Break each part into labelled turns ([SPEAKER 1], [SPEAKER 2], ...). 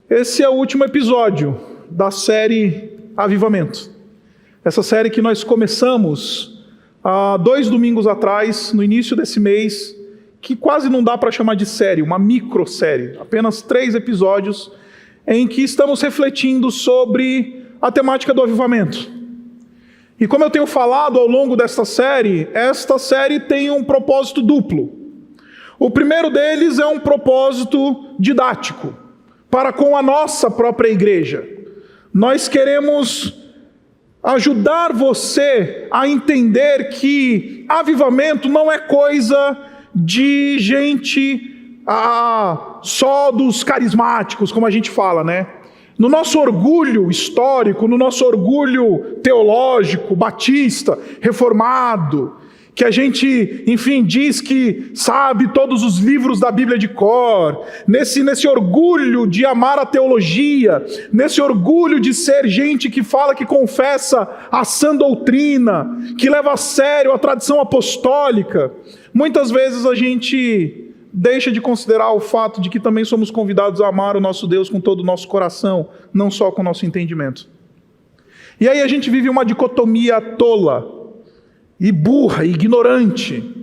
[SPEAKER 1] Esse é o último episódio da série Avivamento. Essa série que nós começamos há 2 domingos atrás, no início desse mês, que quase não dá para chamar de série, uma microsérie, apenas 3 episódios, em que estamos refletindo sobre a temática do avivamento. E como eu tenho falado ao longo desta série, esta série tem um propósito duplo. O primeiro deles é um propósito didático, para com a nossa própria igreja. Nós queremos ajudar você a entender que avivamento não é coisa de gente só dos carismáticos, como a gente fala, né? No nosso orgulho histórico, no nosso orgulho teológico, batista, reformado, que a gente, enfim, diz que sabe todos os livros da Bíblia de cor, nesse orgulho de amar a teologia, nesse orgulho de ser gente que fala, que confessa a sã doutrina, que leva a sério a tradição apostólica, muitas vezes a gente deixa de considerar o fato de que também somos convidados a amar o nosso Deus com todo o nosso coração, não só com o nosso entendimento. E aí a gente vive uma dicotomia tola, e burra, e ignorante,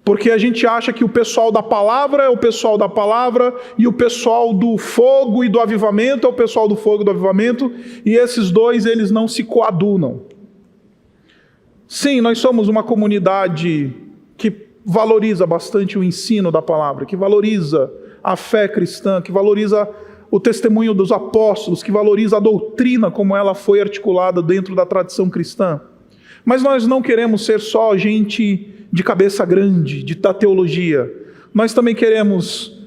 [SPEAKER 1] porque a gente acha que o pessoal da palavra é o pessoal da palavra, e o pessoal do fogo e do avivamento é o pessoal do fogo e do avivamento, e esses dois, eles não se coadunam. Sim, nós somos uma comunidade que valoriza bastante o ensino da palavra, que valoriza a fé cristã, que valoriza o testemunho dos apóstolos, que valoriza a doutrina como ela foi articulada dentro da tradição cristã. Mas nós não queremos ser só gente de cabeça grande, da teologia. Nós também queremos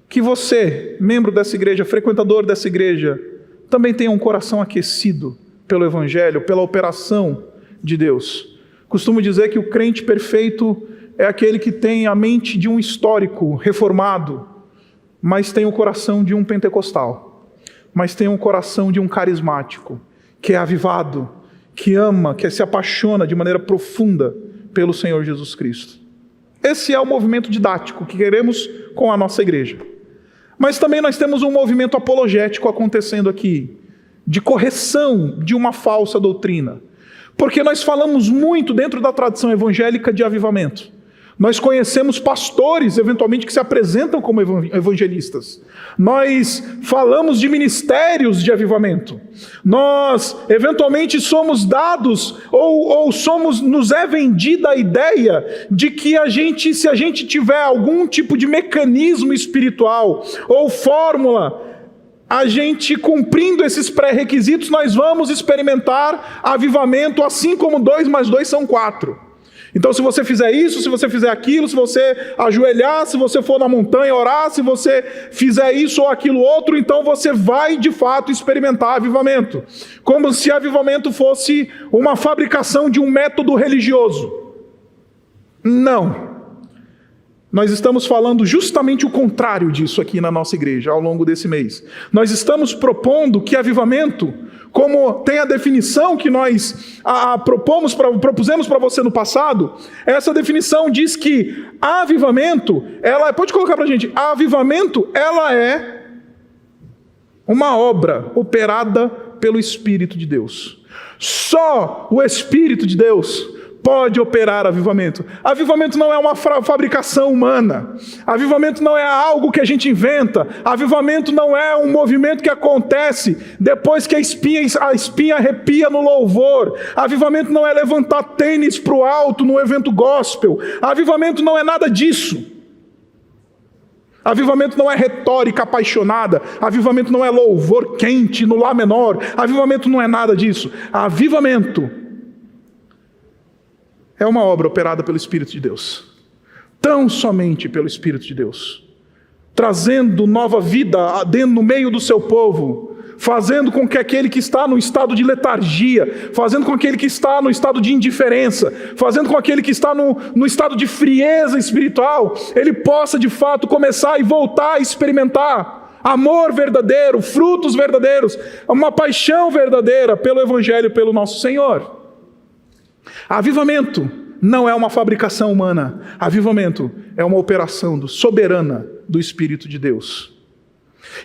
[SPEAKER 1] que você, membro dessa igreja, frequentador dessa igreja, também tenha um coração aquecido pelo Evangelho, pela operação de Deus. Costumo dizer que o crente perfeito é aquele que tem a mente de um histórico reformado, mas tem o coração de um pentecostal, mas tem o coração de um carismático, que é avivado, que ama, que se apaixona de maneira profunda pelo Senhor Jesus Cristo. Esse é o movimento didático que queremos com a nossa igreja. Mas também nós temos um movimento apologético acontecendo aqui, de correção de uma falsa doutrina. Porque nós falamos muito dentro da tradição evangélica de avivamento. Nós conhecemos pastores, eventualmente, que se apresentam como evangelistas. Nós falamos de ministérios de avivamento. Nós, eventualmente, somos dados, nos é vendida a ideia de que se a gente tiver algum tipo de mecanismo espiritual ou fórmula, a gente cumprindo esses pré-requisitos, nós vamos experimentar avivamento, assim como 2 mais 2 são 4. Então, se você fizer isso, se você fizer aquilo, se você ajoelhar, se você for na montanha orar, se você fizer isso ou aquilo outro, então você vai, de fato, experimentar avivamento. Como se avivamento fosse uma fabricação de um método religioso. Não. Nós estamos falando justamente o contrário disso aqui na nossa igreja, ao longo desse mês. Nós estamos propondo que avivamento, como tem a definição que nós propusemos para você no passado, essa definição diz que avivamento, pode colocar para a gente, avivamento, ela é uma obra operada pelo Espírito de Deus. Só o Espírito de Deus pode operar avivamento. Avivamento não é uma fabricação humana. Avivamento não é algo que a gente inventa. Avivamento não é um movimento que acontece depois que a espinha arrepia no louvor. Avivamento não é levantar tênis para o alto no evento gospel. Avivamento não é nada disso. Avivamento não é retórica apaixonada. Avivamento não é louvor quente no Lá menor. Avivamento não é nada disso. Avivamento é uma obra operada pelo Espírito de Deus. Tão somente pelo Espírito de Deus. Trazendo nova vida no meio do seu povo. Fazendo com que aquele que está no estado de letargia, fazendo com aquele que está no estado de indiferença, fazendo com aquele que está no estado de frieza espiritual, ele possa de fato começar e voltar a experimentar amor verdadeiro, frutos verdadeiros, uma paixão verdadeira pelo Evangelho, pelo nosso Senhor. Avivamento não é uma fabricação humana. Avivamento é uma operação soberana do Espírito de Deus.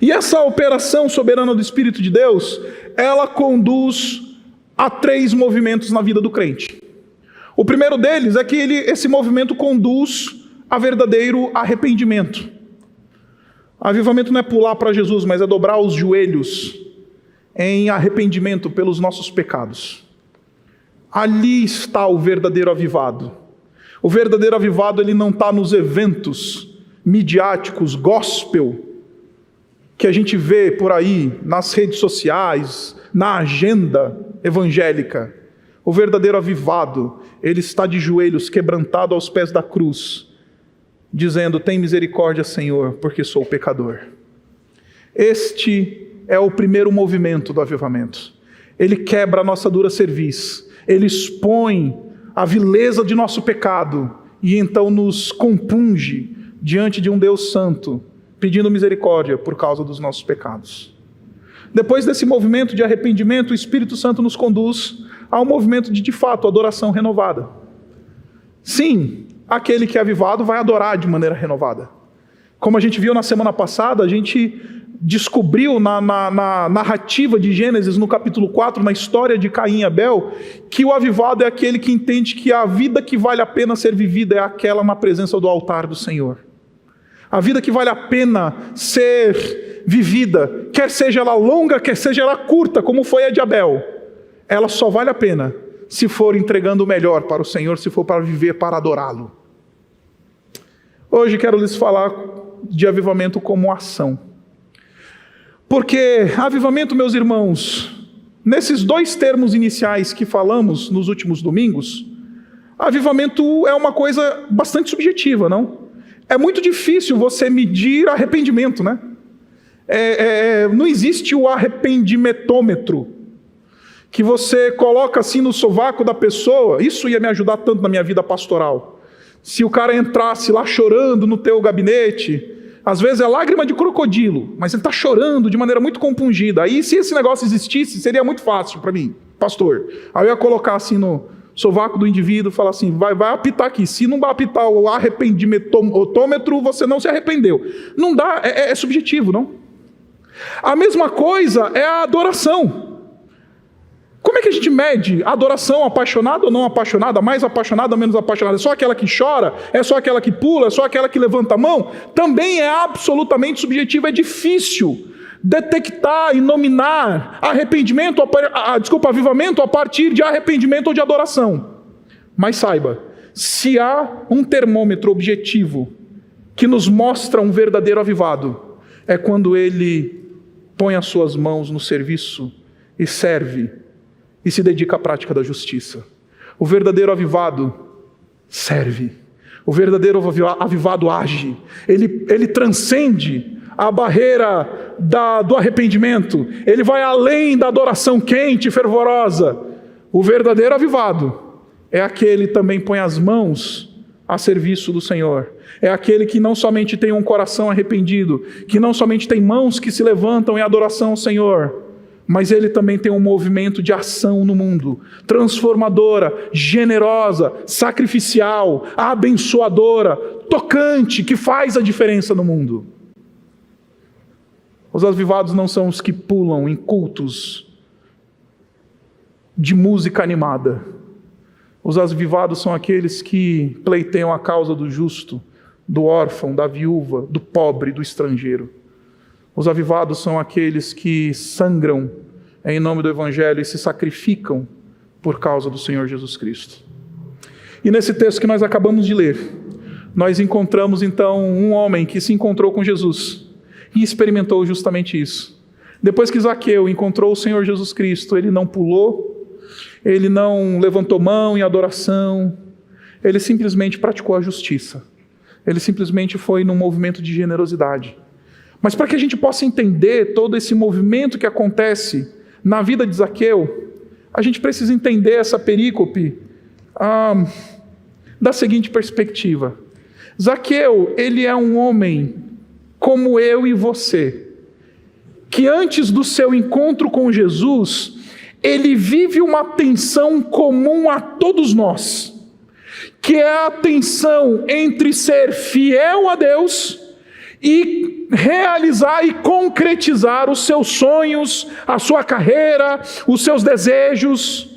[SPEAKER 1] E essa operação soberana do Espírito de Deus, ela conduz a 3 movimentos na vida do crente. O primeiro deles é que esse movimento conduz a verdadeiro arrependimento. Avivamento não é pular para Jesus, mas é dobrar os joelhos em arrependimento pelos nossos pecados. Ali está o verdadeiro avivado. O verdadeiro avivado, ele não está nos eventos midiáticos, gospel, que a gente vê por aí, nas redes sociais, na agenda evangélica. O verdadeiro avivado, ele está de joelhos, quebrantado aos pés da cruz, dizendo: tem misericórdia, Senhor, porque sou pecador. Este é o primeiro movimento do avivamento. Ele quebra a nossa dura cerviz, ele expõe a vileza de nosso pecado e então nos compunge diante de um Deus santo, pedindo misericórdia por causa dos nossos pecados. Depois desse movimento de arrependimento, o Espírito Santo nos conduz ao movimento de fato, adoração renovada. Sim, aquele que é avivado vai adorar de maneira renovada. Como a gente viu na semana passada, a gente descobriu na narrativa de Gênesis, no capítulo 4, na história de Caim e Abel, que o avivado é aquele que entende que a vida que vale a pena ser vivida é aquela na presença do altar do Senhor. A vida que vale a pena ser vivida, quer seja ela longa, quer seja ela curta, como foi a de Abel, ela só vale a pena se for entregando o melhor para o Senhor, se for para viver para adorá-lo. Hoje quero lhes falar de avivamento como ação. Porque avivamento, meus irmãos, nesses 2 termos iniciais que falamos nos últimos domingos, avivamento é uma coisa bastante subjetiva, não? É muito difícil você medir arrependimento, né? Não existe o arrependimentômetro, que você coloca assim no sovaco da pessoa. Isso ia me ajudar tanto na minha vida pastoral. Se o cara entrasse lá chorando no teu gabinete, às vezes é lágrima de crocodilo, mas ele está chorando de maneira muito compungida. Aí, se esse negócio existisse, seria muito fácil para mim, pastor. Aí eu ia colocar assim no sovaco do indivíduo e falar assim: vai apitar aqui. Se não apitar o arrependimentômetro, você não se arrependeu. Não dá, é subjetivo, não? A mesma coisa é a adoração. Como é que a gente mede a adoração apaixonada ou não apaixonada, mais apaixonada ou menos apaixonada? É só aquela que chora? É só aquela que pula? É só aquela que levanta a mão? Também é absolutamente subjetivo, é difícil detectar e nominar avivamento a partir de arrependimento ou de adoração. Mas saiba, se há um termômetro objetivo que nos mostra um verdadeiro avivado, é quando ele põe as suas mãos no serviço e serve e se dedica à prática da justiça. O verdadeiro avivado serve. O verdadeiro avivado age. Ele transcende a barreira do arrependimento. Ele vai além da adoração quente e fervorosa. O verdadeiro avivado é aquele que também põe as mãos a serviço do Senhor. É aquele que não somente tem um coração arrependido, que não somente tem mãos que se levantam em adoração ao Senhor, mas ele também tem um movimento de ação no mundo, transformadora, generosa, sacrificial, abençoadora, tocante, que faz a diferença no mundo. Os avivados não são os que pulam em cultos de música animada. Os avivados são aqueles que pleiteiam a causa do justo, do órfão, da viúva, do pobre, do estrangeiro. Os avivados são aqueles que sangram em nome do Evangelho e se sacrificam por causa do Senhor Jesus Cristo. E nesse texto que nós acabamos de ler, nós encontramos então um homem que se encontrou com Jesus e experimentou justamente isso. Depois que Zaqueu encontrou o Senhor Jesus Cristo, ele não pulou, ele não levantou mão em adoração, ele simplesmente praticou a justiça. Ele simplesmente foi num movimento de generosidade. Mas para que a gente possa entender todo esse movimento que acontece na vida de Zaqueu, a gente precisa entender essa perícope da seguinte perspectiva. Zaqueu, ele é um homem como eu e você, que antes do seu encontro com Jesus, ele vive uma tensão comum a todos nós, que é a tensão entre ser fiel a Deus e realizar e concretizar os seus sonhos, a sua carreira, os seus desejos.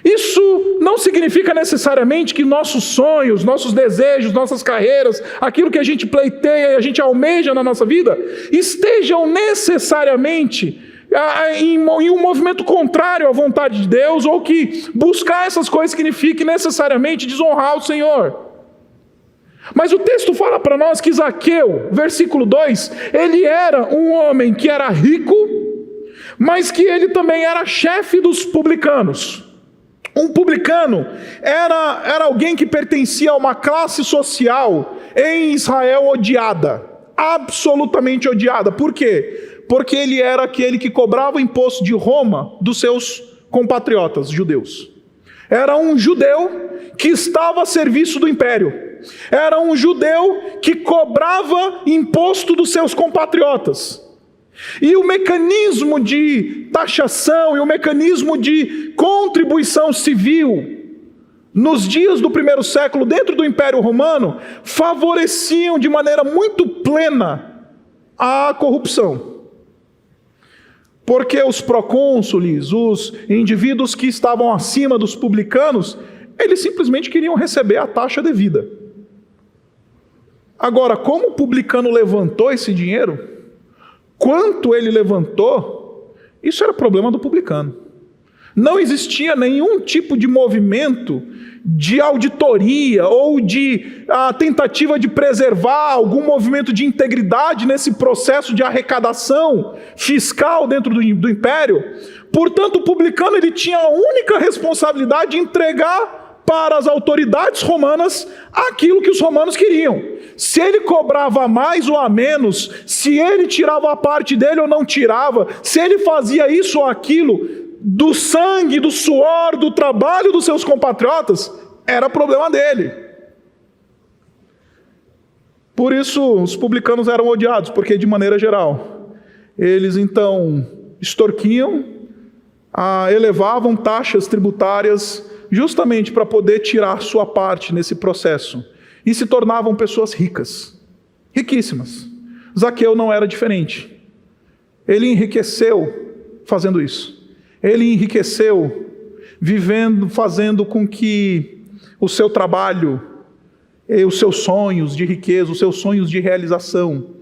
[SPEAKER 1] Isso não significa necessariamente que nossos sonhos, nossos desejos, nossas carreiras, aquilo que a gente pleiteia e a gente almeja na nossa vida, estejam necessariamente em um movimento contrário à vontade de Deus, ou que buscar essas coisas signifique necessariamente desonrar o Senhor. Mas o texto fala para nós que Zaqueu, versículo 2, ele era um homem que era rico, mas que ele também era chefe dos publicanos. Um publicano era alguém que pertencia a uma classe social em Israel odiada, absolutamente odiada. Por quê? Porque ele era aquele que cobrava o imposto de Roma dos seus compatriotas judeus. Era um judeu que estava a serviço do império. Era um judeu que cobrava imposto dos seus compatriotas. E o mecanismo de taxação e o mecanismo de contribuição civil nos dias do primeiro século dentro do Império Romano favoreciam de maneira muito plena a corrupção. Porque os procônsules, os indivíduos que estavam acima dos publicanos, eles simplesmente queriam receber a taxa devida. Agora, como o publicano levantou esse dinheiro, quanto ele levantou, isso era problema do publicano. Não existia nenhum tipo de movimento de auditoria ou de tentativa de preservar algum movimento de integridade nesse processo de arrecadação fiscal dentro do império. Portanto, o publicano ele tinha a única responsabilidade de entregar para as autoridades romanas aquilo que os romanos queriam. Se ele cobrava a mais ou a menos, se ele tirava a parte dele ou não tirava, se ele fazia isso ou aquilo, do sangue, do suor, do trabalho dos seus compatriotas, era problema dele. Por isso, os publicanos eram odiados, porque de maneira geral, eles então extorquiam, elevavam taxas tributárias, justamente para poder tirar sua parte nesse processo. E se tornavam pessoas ricas, riquíssimas. Zaqueu não era diferente. Ele enriqueceu fazendo isso. Ele enriqueceu fazendo com que o seu trabalho, os seus sonhos de riqueza, os seus sonhos de realização,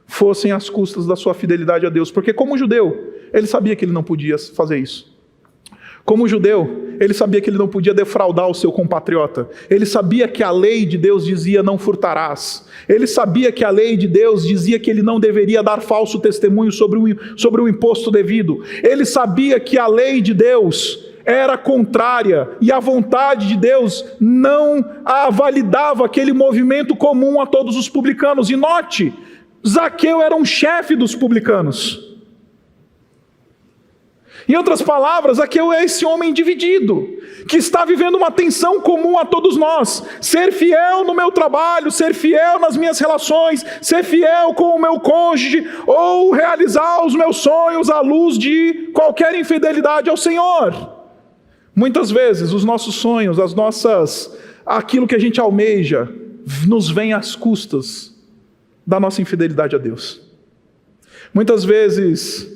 [SPEAKER 1] fossem às custas da sua fidelidade a Deus. Porque como judeu, ele sabia que ele não podia fazer isso. Como judeu, ele sabia que ele não podia defraudar o seu compatriota. Ele sabia que a lei de Deus dizia não furtarás. Ele sabia que a lei de Deus dizia que ele não deveria dar falso testemunho sobre o imposto devido. Ele sabia que a lei de Deus era contrária e a vontade de Deus não validava aquele movimento comum a todos os publicanos. E note, Zaqueu era um chefe dos publicanos. Em outras palavras, Zaqueu é esse homem dividido, que está vivendo uma tensão comum a todos nós. Ser fiel no meu trabalho, ser fiel nas minhas relações, ser fiel com o meu cônjuge, ou realizar os meus sonhos à luz de qualquer infidelidade ao Senhor. Muitas vezes os nossos sonhos, aquilo que a gente almeja, nos vem às custas da nossa infidelidade a Deus. Muitas vezes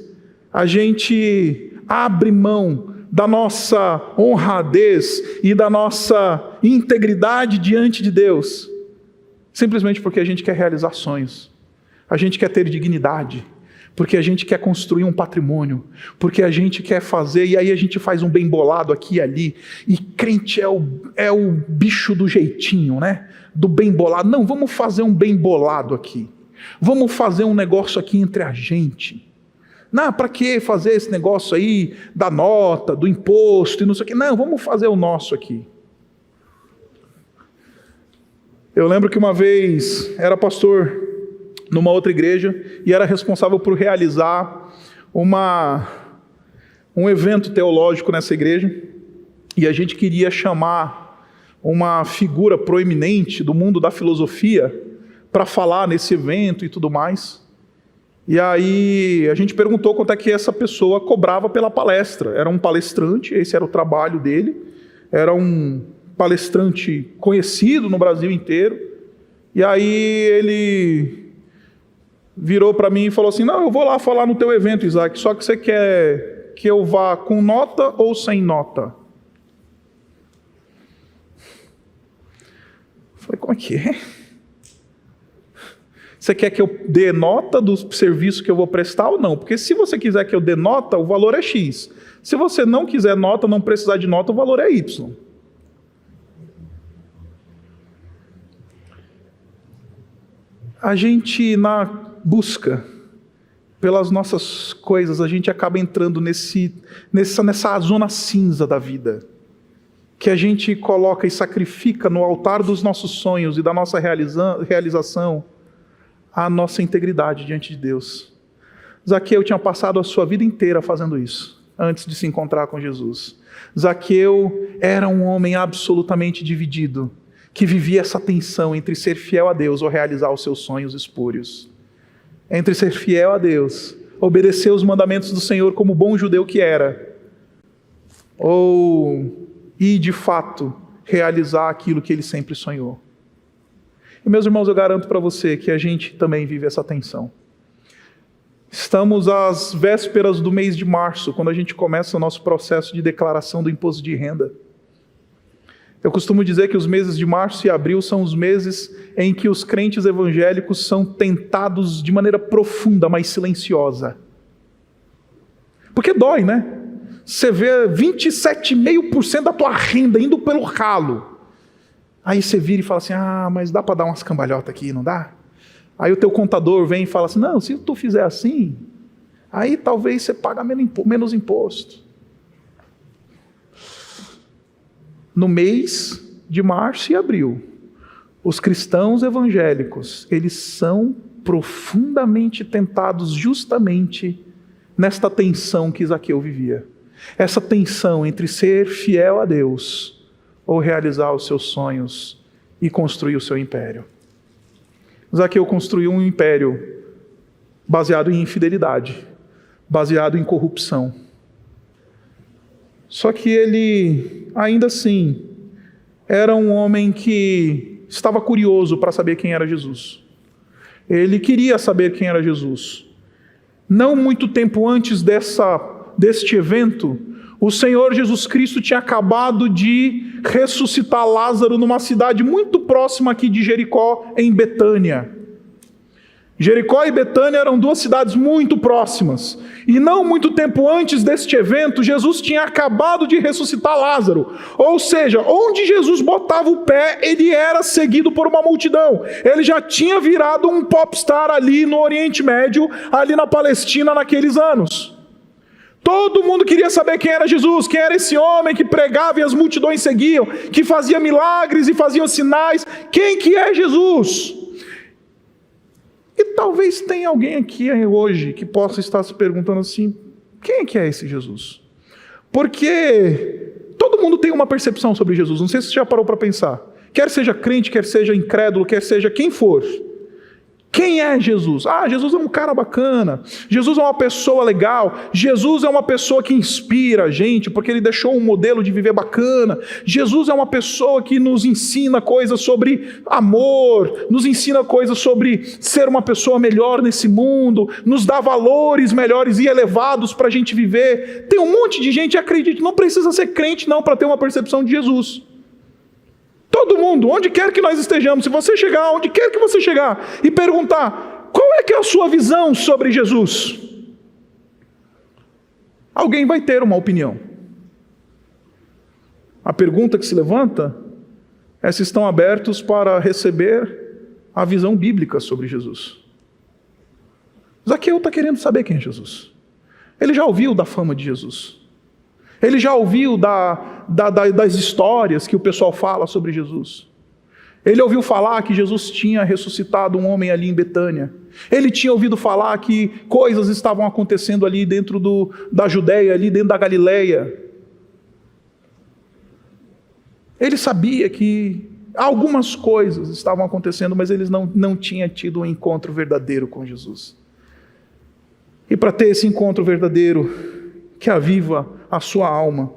[SPEAKER 1] a gente abre mão da nossa honradez e da nossa integridade diante de Deus, simplesmente porque a gente quer realizar sonhos, a gente quer ter dignidade, porque a gente quer construir um patrimônio, porque a gente quer fazer, e aí a gente faz um bem bolado aqui e ali, e crente é o bicho do jeitinho, né? Do bem bolado. Não, vamos fazer um bem bolado aqui, vamos fazer um negócio aqui entre a gente. Não, para que fazer esse negócio aí da nota, do imposto e não sei o quê? Não, vamos fazer o nosso aqui. Eu lembro que uma vez era pastor numa outra igreja e era responsável por realizar um evento teológico nessa igreja, e a gente queria chamar uma figura proeminente do mundo da filosofia para falar nesse evento e tudo mais. E aí a gente perguntou quanto é que essa pessoa cobrava pela palestra. Era um palestrante, esse era o trabalho dele, era um palestrante conhecido no Brasil inteiro. E aí ele virou para mim e falou assim: não, eu vou lá falar no teu evento, Isaac, só que você quer que eu vá com nota ou sem nota? Eu falei: como é que é? Você quer que eu dê nota do serviço que eu vou prestar ou não? Porque se você quiser que eu dê nota, o valor é X. Se você não quiser nota, não precisar de nota, o valor é Y. A gente, na busca pelas nossas coisas, a gente acaba entrando nessa zona cinza da vida, que a gente coloca e sacrifica no altar dos nossos sonhos e da nossa realização a nossa integridade diante de Deus. Zaqueu tinha passado a sua vida inteira fazendo isso, antes de se encontrar com Jesus. Zaqueu era um homem absolutamente dividido, que vivia essa tensão entre ser fiel a Deus ou realizar os seus sonhos espúrios. Entre ser fiel a Deus, obedecer os mandamentos do Senhor como bom judeu que era, ou ir de fato realizar aquilo que ele sempre sonhou. E meus irmãos, eu garanto para você que a gente também vive essa tensão. Estamos às vésperas do mês de março, quando a gente começa o nosso processo de declaração do imposto de renda. Eu costumo dizer que os meses de março e abril são os meses em que os crentes evangélicos são tentados de maneira profunda, mas silenciosa. Porque dói, né? Você vê 27,5% da tua renda indo pelo ralo. Aí você vira e fala assim: ah, mas dá para dar umas cambalhotas aqui, não dá? Aí o teu contador vem e fala assim: não, se tu fizer assim, aí talvez você paga menos imposto. No mês de março e abril, os cristãos evangélicos, eles são profundamente tentados justamente nesta tensão que Zaqueu vivia. Essa tensão entre ser fiel a Deus ou realizar os seus sonhos e construir o seu império. Zaqueu construiu um império baseado em infidelidade, baseado em corrupção. Só que ele, ainda assim, era um homem que estava curioso para saber quem era Jesus. Ele queria saber quem era Jesus. Não muito tempo antes deste evento, o Senhor Jesus Cristo tinha acabado de ressuscitar Lázaro numa cidade muito próxima aqui de Jericó, em Betânia. Jericó e Betânia eram duas cidades muito próximas. E não muito tempo antes deste evento, Jesus tinha acabado de ressuscitar Lázaro. Ou seja, onde Jesus botava o pé, ele era seguido por uma multidão. Ele já tinha virado um popstar ali no Oriente Médio, ali na Palestina naqueles anos. Todo mundo queria saber quem era Jesus, quem era esse homem que pregava e as multidões seguiam, que fazia milagres e fazia sinais. Quem que é Jesus? E talvez tenha alguém aqui hoje que possa estar se perguntando assim: quem que é esse Jesus? Porque todo mundo tem uma percepção sobre Jesus, não sei se você já parou para pensar. Quer seja crente, quer seja incrédulo, quer seja quem for. Quem é Jesus? Ah, Jesus é um cara bacana, Jesus é uma pessoa legal, Jesus é uma pessoa que inspira a gente, porque ele deixou um modelo de viver bacana, Jesus é uma pessoa que nos ensina coisas sobre amor, nos ensina coisas sobre ser uma pessoa melhor nesse mundo, nos dá valores melhores e elevados para a gente viver. Tem um monte de gente que acredita, não precisa ser crente não para ter uma percepção de Jesus. Todo mundo, onde quer que nós estejamos, se você chegar, onde quer que você chegar, e perguntar, qual é que é a sua visão sobre Jesus? Alguém vai ter uma opinião. A pergunta que se levanta é se estão abertos para receber a visão bíblica sobre Jesus. Zaqueu está querendo saber quem é Jesus. Ele já ouviu da fama de Jesus. Ele já ouviu das histórias que o pessoal fala sobre Jesus. Ele ouviu falar que Jesus tinha ressuscitado um homem ali em Betânia. Ele tinha ouvido falar que coisas estavam acontecendo ali dentro da Judéia, ali dentro da Galileia. Ele sabia que algumas coisas estavam acontecendo, mas ele não tinha tido um encontro verdadeiro com Jesus. E para ter esse encontro verdadeiro, que aviva a sua alma,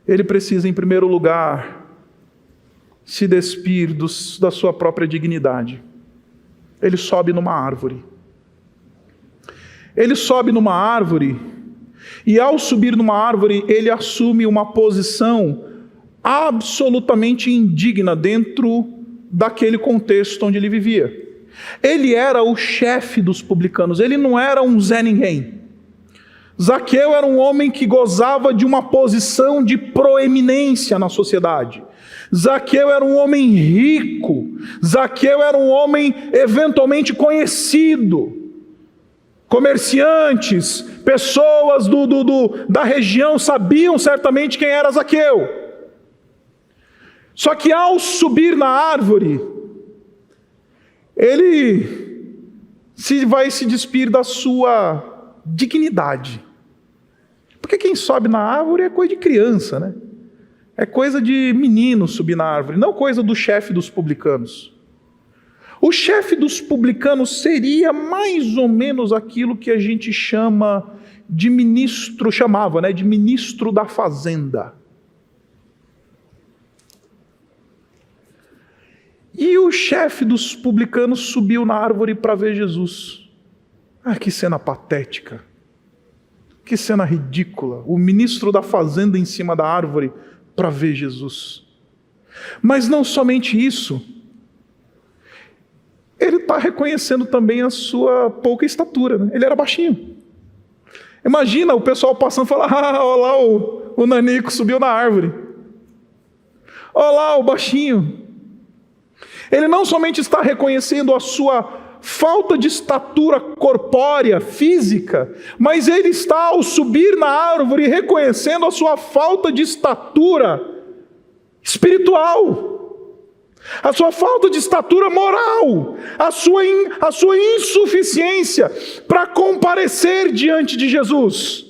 [SPEAKER 1] ele precisa, em primeiro lugar, se despir da sua própria dignidade. Ele sobe numa árvore. ele sobe numa árvore, e ao subir numa árvore, ele assume uma posição absolutamente indigna dentro daquele contexto onde ele vivia. Ele era o chefe dos publicanos, ele não era um Zé Ninguém. Zaqueu era um homem que gozava de uma posição de proeminência na sociedade. Zaqueu era um homem rico. Zaqueu era um homem eventualmente conhecido. Comerciantes, pessoas da região sabiam certamente quem era Zaqueu. Só que ao subir na árvore, ele vai se despir da sua dignidade. Porque quem sobe na árvore é coisa de criança, né? É coisa de menino subir na árvore, não coisa do chefe dos publicanos. O chefe dos publicanos seria mais ou menos aquilo que a gente chamava de ministro da fazenda. E o chefe dos publicanos subiu na árvore para ver Jesus. Ah, que cena patética. Que cena ridícula. O ministro da fazenda em cima da árvore para ver Jesus. Mas não somente isso. Ele está reconhecendo também a sua pouca estatura, né? Ele era baixinho. Imagina o pessoal passando e falar: ah, olha lá o nanico subiu na árvore. Olha lá o baixinho. Ele não somente está reconhecendo a sua falta de estatura corpórea, física, mas ele está, ao subir na árvore, reconhecendo a sua falta de estatura espiritual. A sua falta de estatura moral, a sua insuficiência para comparecer diante de Jesus.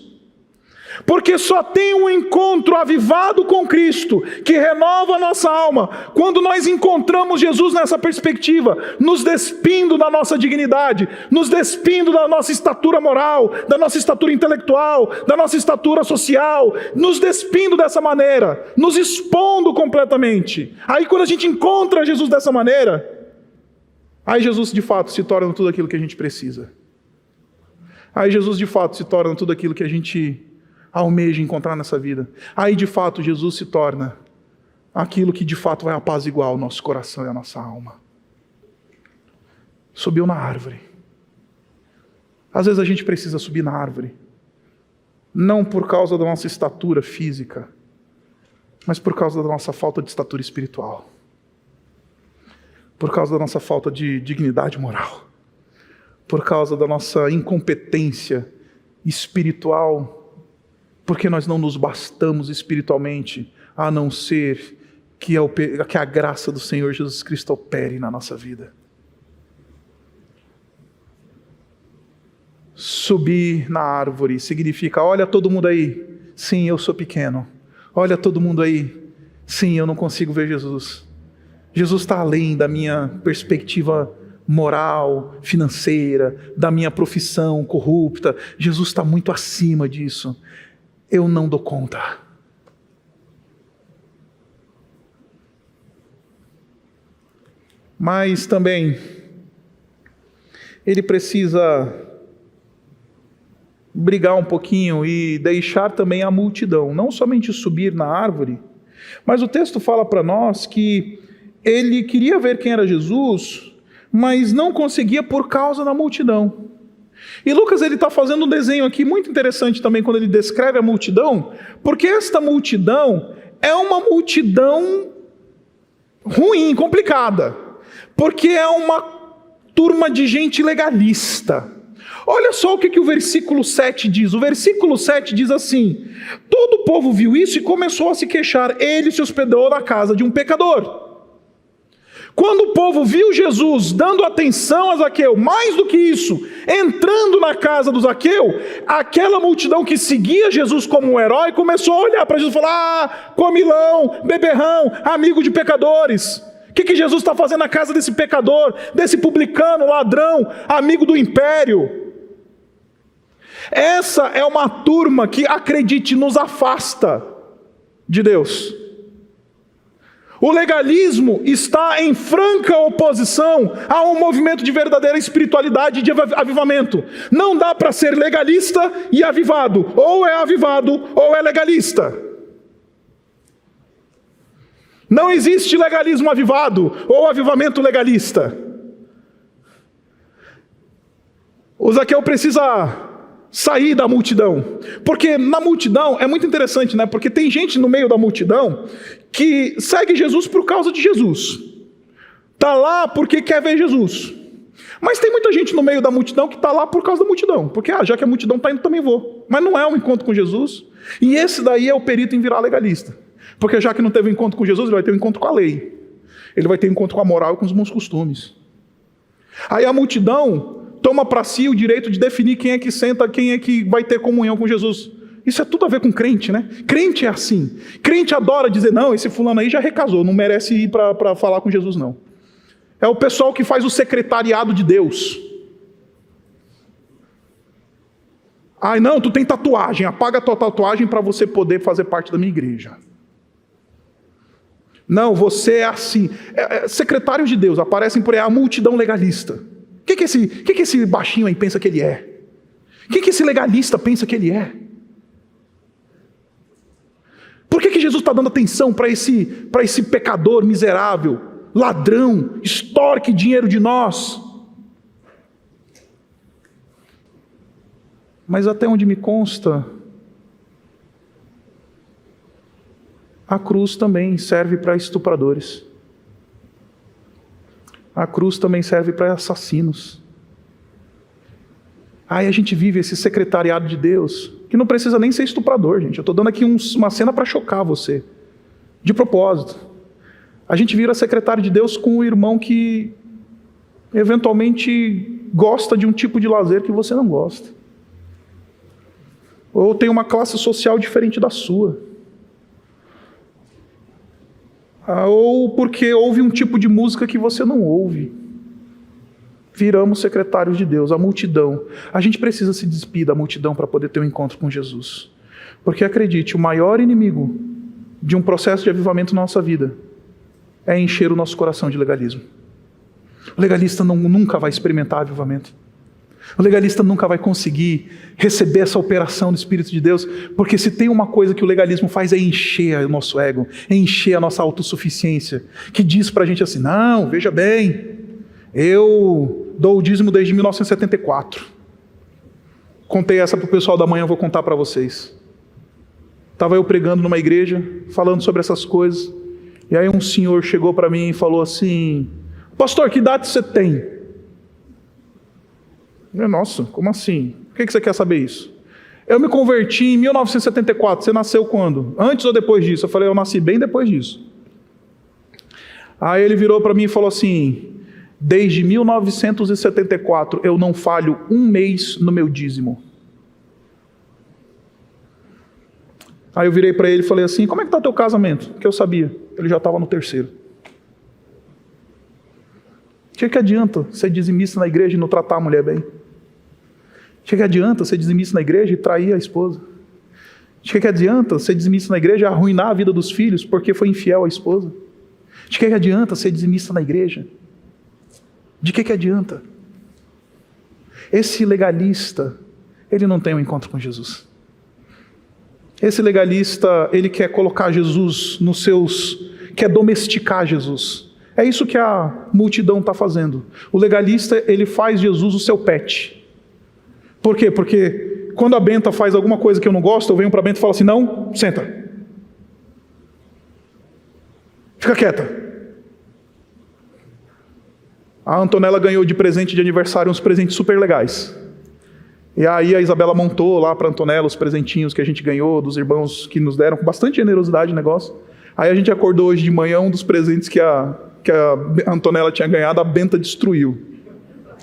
[SPEAKER 1] Porque só tem um encontro avivado com Cristo, que renova a nossa alma, quando nós encontramos Jesus nessa perspectiva, nos despindo da nossa dignidade, nos despindo da nossa estatura moral, da nossa estatura intelectual, da nossa estatura social, nos despindo dessa maneira, nos expondo completamente. Aí quando a gente encontra Jesus dessa maneira, aí Jesus de fato se torna tudo aquilo que a gente precisa. Aí Jesus de fato se torna tudo aquilo que a gente almeja encontrar nessa vida. Aí de fato Jesus se torna aquilo que de fato vai apaziguar o nosso coração e a nossa alma. Subiu na árvore. Às vezes a gente precisa subir na árvore, não por causa da nossa estatura física, mas por causa da nossa falta de estatura espiritual, por causa da nossa falta de dignidade moral, por causa da nossa incompetência espiritual, porque nós não nos bastamos espiritualmente, a não ser que a graça do Senhor Jesus Cristo opere na nossa vida. Subir na árvore significa: olha todo mundo aí, sim, eu sou pequeno. Olha todo mundo aí, sim, eu não consigo ver Jesus. Jesus está além da minha perspectiva moral, financeira, da minha profissão corrupta. Jesus está muito acima disso. Eu não dou conta. Mas também, ele precisa brigar um pouquinho e deixar também a multidão, não somente subir na árvore, mas o texto fala para nós que ele queria ver quem era Jesus, mas não conseguia por causa da multidão. E Lucas está fazendo um desenho aqui muito interessante também quando ele descreve a multidão, porque esta multidão é uma multidão ruim, complicada, porque é uma turma de gente legalista. Olha só o que o versículo 7 diz. O versículo 7 diz assim: todo o povo viu isso e começou a se queixar. Ele se hospedou na casa de um pecador. Quando o povo viu Jesus dando atenção a Zaqueu, mais do que isso, entrando na casa do Zaqueu, aquela multidão que seguia Jesus como um herói começou a olhar para Jesus e falar: ah, comilão, beberrão, amigo de pecadores. O que Jesus está fazendo na casa desse pecador, desse publicano, ladrão, amigo do império? Essa é uma turma que, acredite, nos afasta de Deus. O legalismo está em franca oposição a um movimento de verdadeira espiritualidade e de avivamento. Não dá para ser legalista e avivado. Ou é avivado ou é legalista. Não existe legalismo avivado ou avivamento legalista. O Zaqueu precisa sair da multidão, porque na multidão é muito interessante, né? Porque tem gente no meio da multidão que segue Jesus por causa de Jesus, está lá porque quer ver Jesus, mas tem muita gente no meio da multidão que está lá por causa da multidão, porque já que a multidão está indo, também vou, mas não é um encontro com Jesus. E esse daí é o perito em virar legalista, porque já que não teve um encontro com Jesus, ele vai ter um encontro com a lei, ele vai ter um encontro com a moral e com os bons costumes. Aí a multidão toma para si o direito de definir quem é que senta, quem é que vai ter comunhão com Jesus. Isso é tudo a ver com crente, né? Crente é assim. Crente adora dizer, não, esse fulano aí já recasou, não merece ir para falar com Jesus, não. É o pessoal que faz o secretariado de Deus. Ai, não, tu tem tatuagem, apaga a tua tatuagem para você poder fazer parte da minha igreja. Não, você é assim. Secretários de Deus aparecem por aí, a multidão legalista. O que esse baixinho aí pensa que ele é? O que esse legalista pensa que ele é? Por que Jesus está dando atenção para esse pecador miserável, ladrão, extorque dinheiro de nós? Mas até onde me consta, a cruz também serve para estupradores. A cruz também serve para assassinos. Aí a gente vive esse secretariado de Deus, que não precisa nem ser estuprador, gente. Eu estou dando aqui uma cena para chocar você, de propósito. A gente vira secretário de Deus com um irmão que eventualmente gosta de um tipo de lazer que você não gosta. Ou tem uma classe social diferente da sua. Ou porque ouve um tipo de música que você não ouve. Viramos secretários de Deus, a multidão. A gente precisa se despir da multidão para poder ter um encontro com Jesus. Porque acredite, o maior inimigo de um processo de avivamento na nossa vida é encher o nosso coração de legalismo. O legalista nunca vai experimentar avivamento. O legalista nunca vai conseguir receber essa operação do Espírito de Deus, porque se tem uma coisa que o legalismo faz é encher o nosso ego, é encher a nossa autossuficiência, que diz pra gente assim, não, veja bem, eu dou o dízimo desde 1974. Contei essa pro pessoal da manhã, vou contar para vocês. Estava eu pregando numa igreja, falando sobre essas coisas, e aí um senhor chegou para mim e falou assim, pastor, que idade você tem? Nossa, como assim? Por que você quer saber isso? Eu me converti em 1974, você nasceu quando? Antes ou depois disso? Eu falei, eu nasci bem depois disso. Aí ele virou para mim e falou assim, desde 1974 eu não falho um mês no meu dízimo. Aí eu virei para ele e falei assim, como é que está teu casamento? Que eu sabia, ele já estava no terceiro. O que adianta ser dizimista na igreja e não tratar a mulher bem? O que adianta ser dizimista na igreja e trair a esposa? O que adianta ser dizimista na igreja e arruinar a vida dos filhos porque foi infiel à esposa? De que adianta ser dizimista na igreja? De que adianta? Esse legalista, ele não tem um encontro com Jesus. Esse legalista, ele quer colocar Jesus nos seus... quer domesticar Jesus. É isso que a multidão está fazendo. O legalista, ele faz Jesus o seu pet. Por quê? Porque quando a Benta faz alguma coisa que eu não gosto, eu venho para a Benta e falo assim, não, senta. Fica quieta. A Antonella ganhou de presente de aniversário uns presentes super legais. E aí a Isabela montou lá para a Antonella os presentinhos que a gente ganhou, dos irmãos que nos deram com bastante generosidade o negócio. Aí a gente acordou hoje de manhã, um dos presentes que a Antonella tinha ganhado, a Benta destruiu.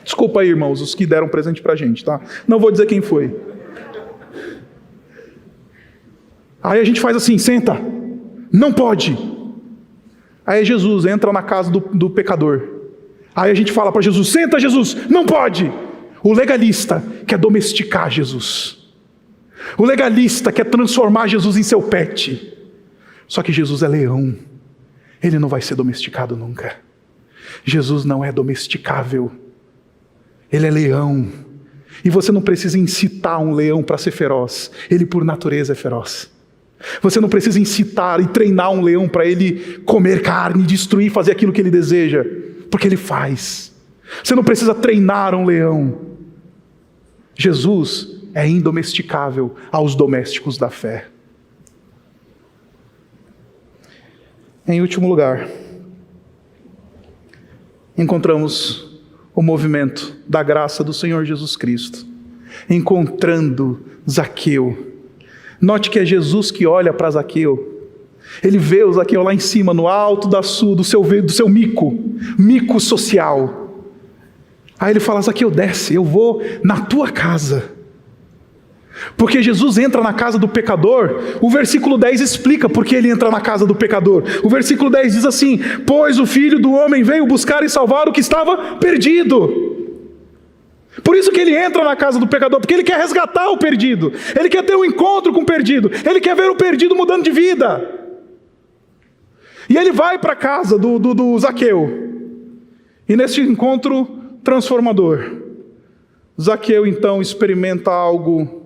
[SPEAKER 1] Desculpa aí, irmãos, os que deram presente pra gente, tá? Não vou dizer quem foi. Aí a gente faz assim, senta. Não pode. Aí Jesus entra na casa do pecador. Aí a gente fala para Jesus, senta Jesus, não pode. O legalista quer domesticar Jesus. O legalista quer transformar Jesus em seu pet. Só que Jesus é leão. ele não vai ser domesticado nunca. Jesus não é domesticável. Ele é leão. E você não precisa incitar um leão para ser feroz. Ele por natureza é feroz. Você não precisa incitar e treinar um leão para ele comer carne, destruir, fazer aquilo que ele deseja. Porque ele faz. Você não precisa treinar um leão. Jesus é indomesticável aos domésticos da fé. Em último lugar, encontramos o movimento da graça do Senhor Jesus Cristo, encontrando Zaqueu. Note que é Jesus que olha para Zaqueu. Ele vê o Zaqueu lá em cima, no alto do seu mico social. Aí ele fala: Zaqueu, desce, eu vou na tua casa. Porque Jesus entra na casa do pecador. O versículo 10 explica por que ele entra na casa do pecador. O versículo 10 diz assim: pois o Filho do Homem veio buscar e salvar o que estava perdido. Por isso que ele entra na casa do pecador, porque ele quer resgatar o perdido. Ele quer ter um encontro com o perdido. Ele quer ver o perdido mudando de vida. E ele vai para a casa do Zaqueu. E nesse encontro transformador, Zaqueu então experimenta algo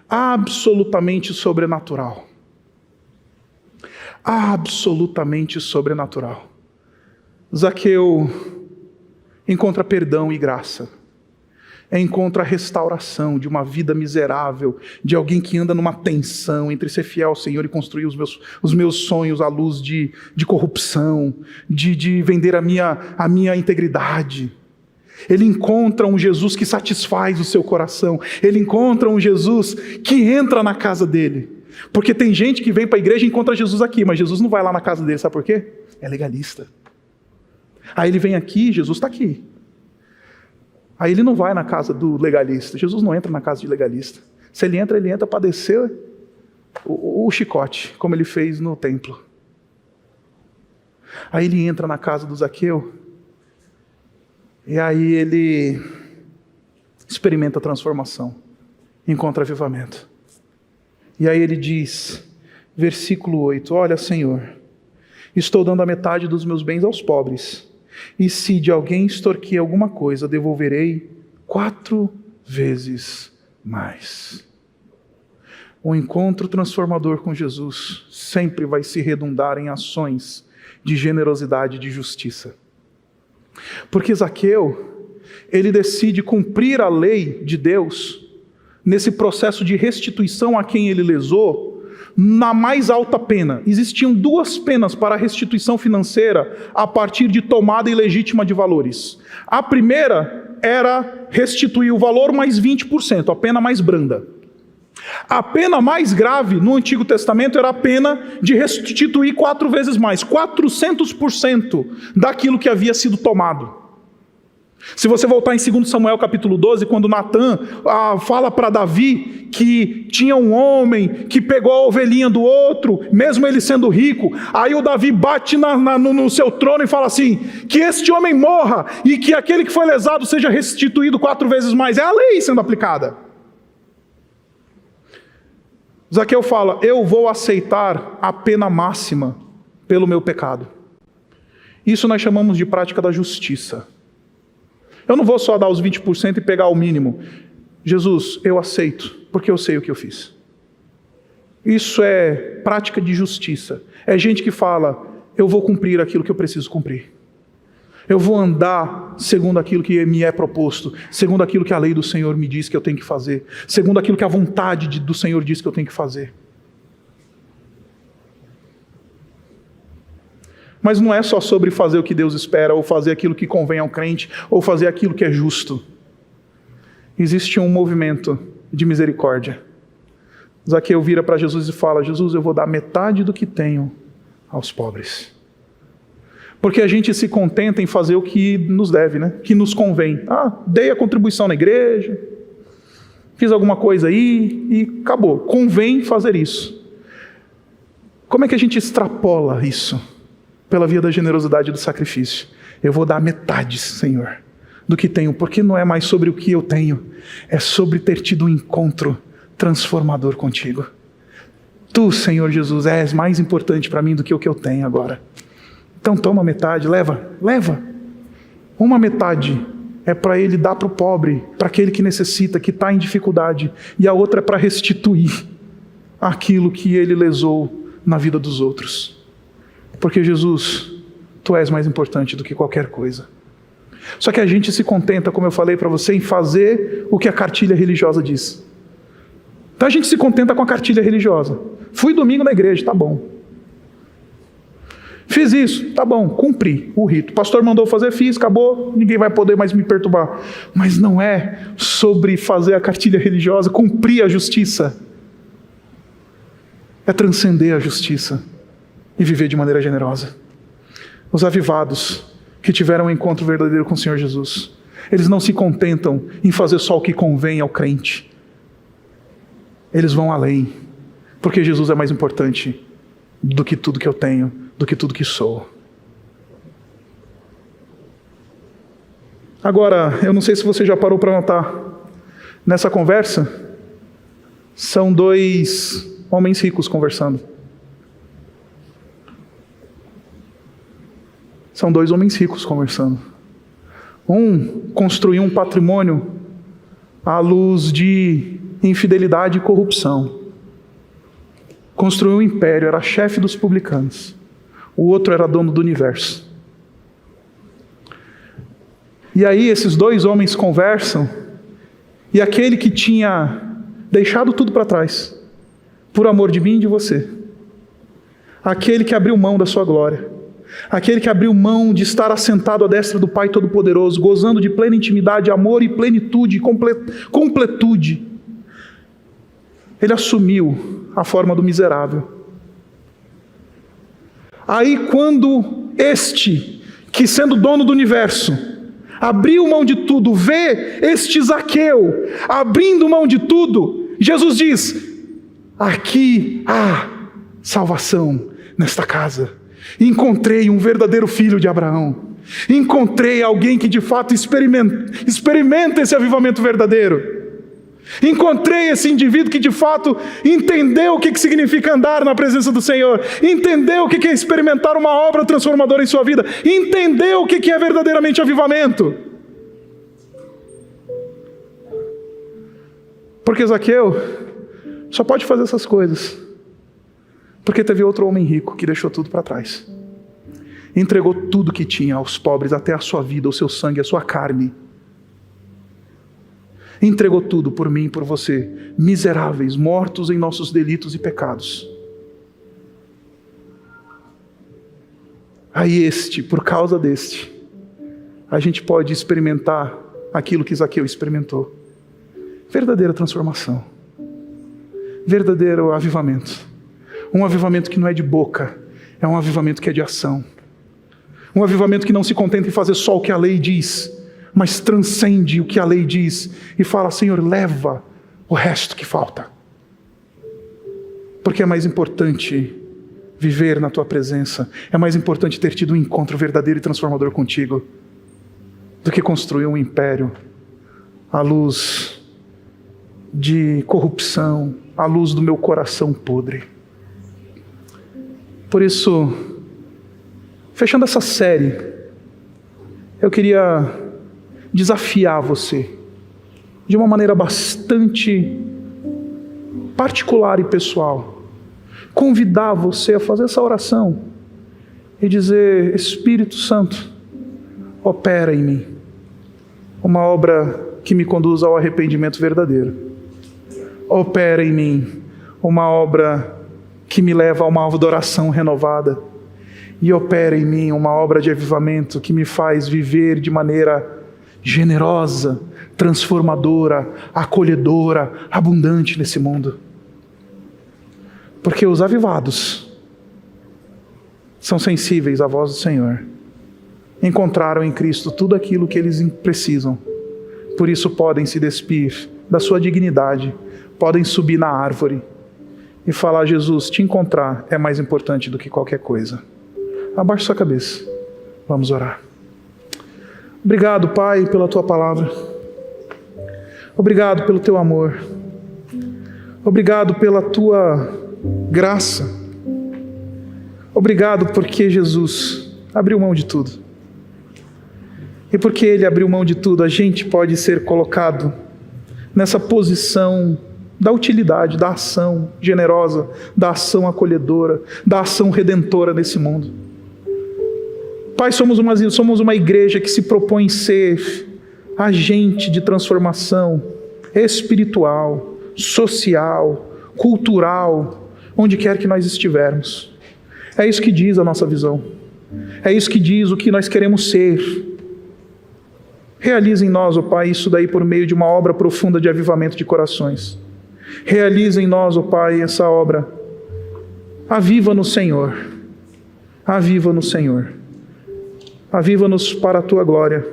[SPEAKER 1] absolutamente sobrenatural. Absolutamente sobrenatural. Zaqueu encontra perdão e graça. Encontra a restauração de uma vida miserável, de alguém que anda numa tensão entre ser fiel ao Senhor e construir os meus sonhos à luz de corrupção, de vender a minha integridade. Ele encontra um Jesus que satisfaz o seu coração. Ele encontra um Jesus que entra na casa dele. Porque tem gente que vem para a igreja e encontra Jesus aqui, mas Jesus não vai lá na casa dele, sabe por quê? É legalista. Aí ele vem aqui, Jesus está aqui. Aí ele não vai na casa do legalista. Jesus não entra na casa de legalista. Se ele entra para descer o chicote, como ele fez no templo. Aí ele entra na casa do Zaqueu, e aí ele experimenta a transformação, encontra avivamento. E aí ele diz, versículo 8, olha, Senhor, estou dando a metade dos meus bens aos pobres, e se de alguém extorquir alguma coisa, devolverei 4 vezes mais. O encontro transformador com Jesus sempre vai se redundar em ações de generosidade e de justiça. Porque Zaqueu, ele decide cumprir a lei de Deus nesse processo de restituição a quem ele lesou, na mais alta pena. Existiam 2 penas para a restituição financeira a partir de tomada ilegítima de valores. A primeira era restituir o valor mais 20%, a pena mais branda. A pena mais grave no Antigo Testamento era a pena de restituir 4 vezes mais, 400% daquilo que havia sido tomado. Se você voltar em 2 Samuel capítulo 12, quando Natã fala para Davi que tinha um homem que pegou a ovelhinha do outro, mesmo ele sendo rico, aí o Davi bate no seu trono e fala assim, que este homem morra e que aquele que foi lesado seja restituído 4 vezes mais. É a lei sendo aplicada. Zaqueu fala, eu vou aceitar a pena máxima pelo meu pecado. Isso nós chamamos de prática da justiça. Eu não vou só dar os 20% e pegar o mínimo. Jesus, eu aceito, porque eu sei o que eu fiz. Isso é prática de justiça. É gente que fala, eu vou cumprir aquilo que eu preciso cumprir. Eu vou andar segundo aquilo que me é proposto, segundo aquilo que a lei do Senhor me diz que eu tenho que fazer, segundo aquilo que a vontade do Senhor diz que eu tenho que fazer. Mas não é só sobre fazer o que Deus espera, ou fazer aquilo que convém ao crente, ou fazer aquilo que é justo. Existe um movimento de misericórdia. Zaqueu vira para Jesus e fala, Jesus, eu vou dar metade do que tenho aos pobres. Porque a gente se contenta em fazer o que nos deve, né? Que nos convém. Dei a contribuição na igreja, fiz alguma coisa aí e acabou. Convém fazer isso. Como é que a gente extrapola isso? Pela via da generosidade e do sacrifício. Eu vou dar metade, Senhor, do que tenho, porque não é mais sobre o que eu tenho, é sobre ter tido um encontro transformador contigo. Tu, Senhor Jesus, és mais importante para mim do que o que eu tenho agora. Então toma metade, leva. Uma metade é para ele dar para o pobre, para aquele que necessita, que está em dificuldade. E a outra é para restituir aquilo que ele lesou na vida dos outros. Porque Jesus, tu és mais importante do que qualquer coisa. Só que a gente se contenta, como eu falei para você, em fazer o que a cartilha religiosa diz. Então a gente se contenta com a cartilha religiosa. Fui domingo na igreja, tá bom. Fiz isso, tá bom, cumpri o rito. O pastor mandou fazer, fiz, acabou, ninguém vai poder mais me perturbar. Mas não é sobre fazer a cartilha religiosa, cumprir a justiça. É transcender a justiça e viver de maneira generosa. Os avivados que tiveram um encontro verdadeiro com o Senhor Jesus, eles não se contentam em fazer só o que convém ao crente. Eles vão além, porque Jesus é mais importante do que tudo que eu tenho, do que tudo que sou. Agora, eu não sei se você já parou para notar, nessa conversa, são dois homens ricos conversando. São dois homens ricos conversando. Um construiu um patrimônio à luz de infidelidade e corrupção. Construiu um império, era chefe dos publicanos. O outro era dono do universo. E aí esses dois homens conversam, e aquele que tinha deixado tudo para trás, por amor de mim e de você, aquele que abriu mão da sua glória, aquele que abriu mão de estar assentado à destra do Pai Todo-Poderoso, gozando de plena intimidade, amor e plenitude, completude, ele assumiu a forma do miserável. Aí quando este, que sendo dono do universo, abriu mão de tudo, vê este Zaqueu abrindo mão de tudo, Jesus diz: aqui há salvação nesta casa. Encontrei um verdadeiro filho de Abraão. Encontrei alguém que de fato experimenta esse avivamento verdadeiro. Encontrei esse indivíduo que de fato entendeu o que significa andar na presença do Senhor, entendeu o que é experimentar uma obra transformadora em sua vida, entendeu o que é verdadeiramente avivamento. Porque Zaqueu só pode fazer essas coisas porque teve outro homem rico que deixou tudo para trás, entregou tudo que tinha aos pobres, até a sua vida, o seu sangue, a sua carne. Entregou tudo por mim e por você, miseráveis, mortos em nossos delitos e pecados. Aí por causa deste, a gente pode experimentar aquilo que Zaqueu experimentou. Verdadeira transformação. Verdadeiro avivamento. Um avivamento que não é de boca, é um avivamento que é de ação. Um avivamento que não se contenta em fazer só o que a lei diz, mas transcende o que a lei diz e fala: Senhor, leva o resto que falta. Porque é mais importante viver na tua presença, é mais importante ter tido um encontro verdadeiro e transformador contigo, do que construir um império à luz de corrupção, à luz do meu coração podre. Por isso, fechando essa série, eu queria desafiar você, de uma maneira bastante particular e pessoal, convidar você a fazer essa oração e dizer: Espírito Santo, opera em mim uma obra que me conduz ao arrependimento verdadeiro. Opera em mim uma obra que me leva a uma adoração renovada. E opera em mim uma obra de avivamento que me faz viver de maneira generosa, transformadora, acolhedora, abundante nesse mundo. Porque os avivados são sensíveis à voz do Senhor. Encontraram em Cristo tudo aquilo que eles precisam. Por isso podem se despir da sua dignidade, podem subir na árvore e falar: Jesus, te encontrar é mais importante do que qualquer coisa. Abaixe sua cabeça. Vamos orar. Obrigado, Pai, pela tua palavra. Obrigado pelo teu amor. Obrigado pela tua graça. Obrigado porque, Jesus, abriu mão de tudo. E porque Ele abriu mão de tudo, a gente pode ser colocado nessa posição da utilidade, da ação generosa, da ação acolhedora, da ação redentora nesse mundo. Pai, somos uma igreja que se propõe ser agente de transformação espiritual, social, cultural, onde quer que nós estivermos. É isso que diz a nossa visão. É isso que diz o que nós queremos ser. Realiza em nós, ó Pai, isso daí por meio de uma obra profunda de avivamento de corações. Realiza em nós, ó Pai, essa obra. Aviva-nos, Senhor. Aviva-nos, Senhor. Aviva-nos para a Tua glória.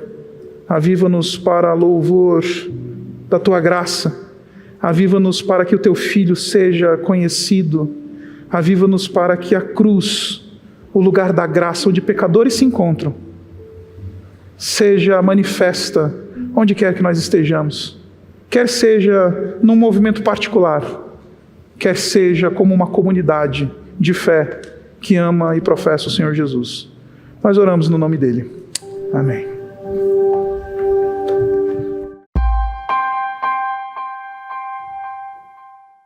[SPEAKER 1] Aviva-nos para louvor da Tua graça. Aviva-nos para que o Teu Filho seja conhecido. Aviva-nos para que a cruz, o lugar da graça onde pecadores se encontram, seja manifesta onde quer que nós estejamos. Quer seja num movimento particular, quer seja como uma comunidade de fé que ama e professa o Senhor Jesus. Nós oramos no nome dEle. Amém.